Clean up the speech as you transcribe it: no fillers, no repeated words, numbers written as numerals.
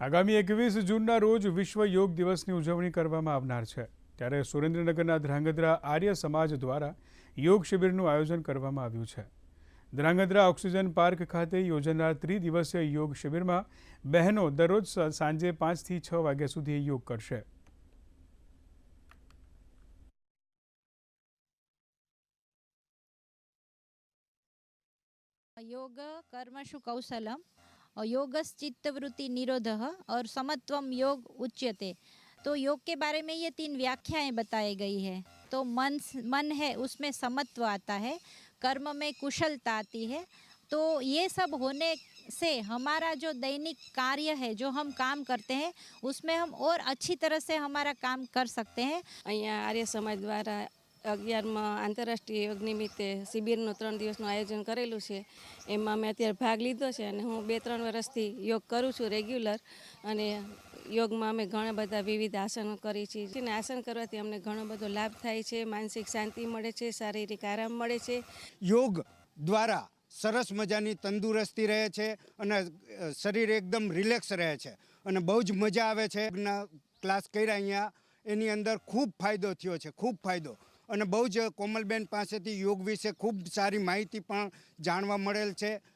આગામી 21 જૂનના રોજ વિશ્વ યોગ દિવસની ઉજવણી કરવામાં આવનાર છે, ત્યારે સુરેન્દ્રનગરના ધ્રાંગધ્રા આર્ય સમાજ દ્વારા યોગ શિબિરનું આયોજન કરવામાં આવ્યું છે। ધ્રાંગધ્રા ઓક્સિજન પાર્ક ખાતે યોજાનાર ત્રિદિવસીય યોગ શિબિરમાં બહેનો દરરોજ સાંજે 5 થી 6 વાગ્યા સુધી યોગ કરશે। योग कर्मसु कौशलम योगश्चित्तवृत्ति निरोधः और समत्वम योग उच्यते। तो योग के बारे में ये 3 व्याख्याएं बताई गई है। तो मन है उसमें समत्व आता है, कर्म में कुशलता आती है। तो ये सब होने से हमारा जो दैनिक कार्य है, जो हम काम करते हैं, उसमें हम और अच्छी तरह से हमारा काम कर सकते हैं। અહીંયા આર્ય સમાજ દ્વારા 11મા આંતરરાષ્ટ્રીય યોગ નિમિત્તે શિબિરનું 3 દિવસનું આયોજન કરેલું છે। એમાં મેં અત્યારે ભાગ લીધો છે અને હું 2-3 વર્ષથી યોગ કરું છું રેગ્યુલર। અને યોગમાં અમે ઘણા બધા વિવિધ આસનો કરી છે અને આસન કરવાથી અમને ઘણો બધો લાભ થાય છે, માનસિક શાંતિ મળે છે, શારીરિક આરામ મળે છે। યોગ દ્વારા સરસ મજાની તંદુરસ્તી રહે છે અને શરીર એકદમ રિલેક્સ રહે છે અને બહુ જ મજા આવે છે। ક્લાસ કર્યા અહીંયા એની અંદર ખૂબ ફાયદો થયો છે, ખૂબ ફાયદો। અને બહુ જ કોમલબેન પાસેથી યોગ વિશે ખૂબ સારી માહિતી પણ જાણવા મળેલ છે।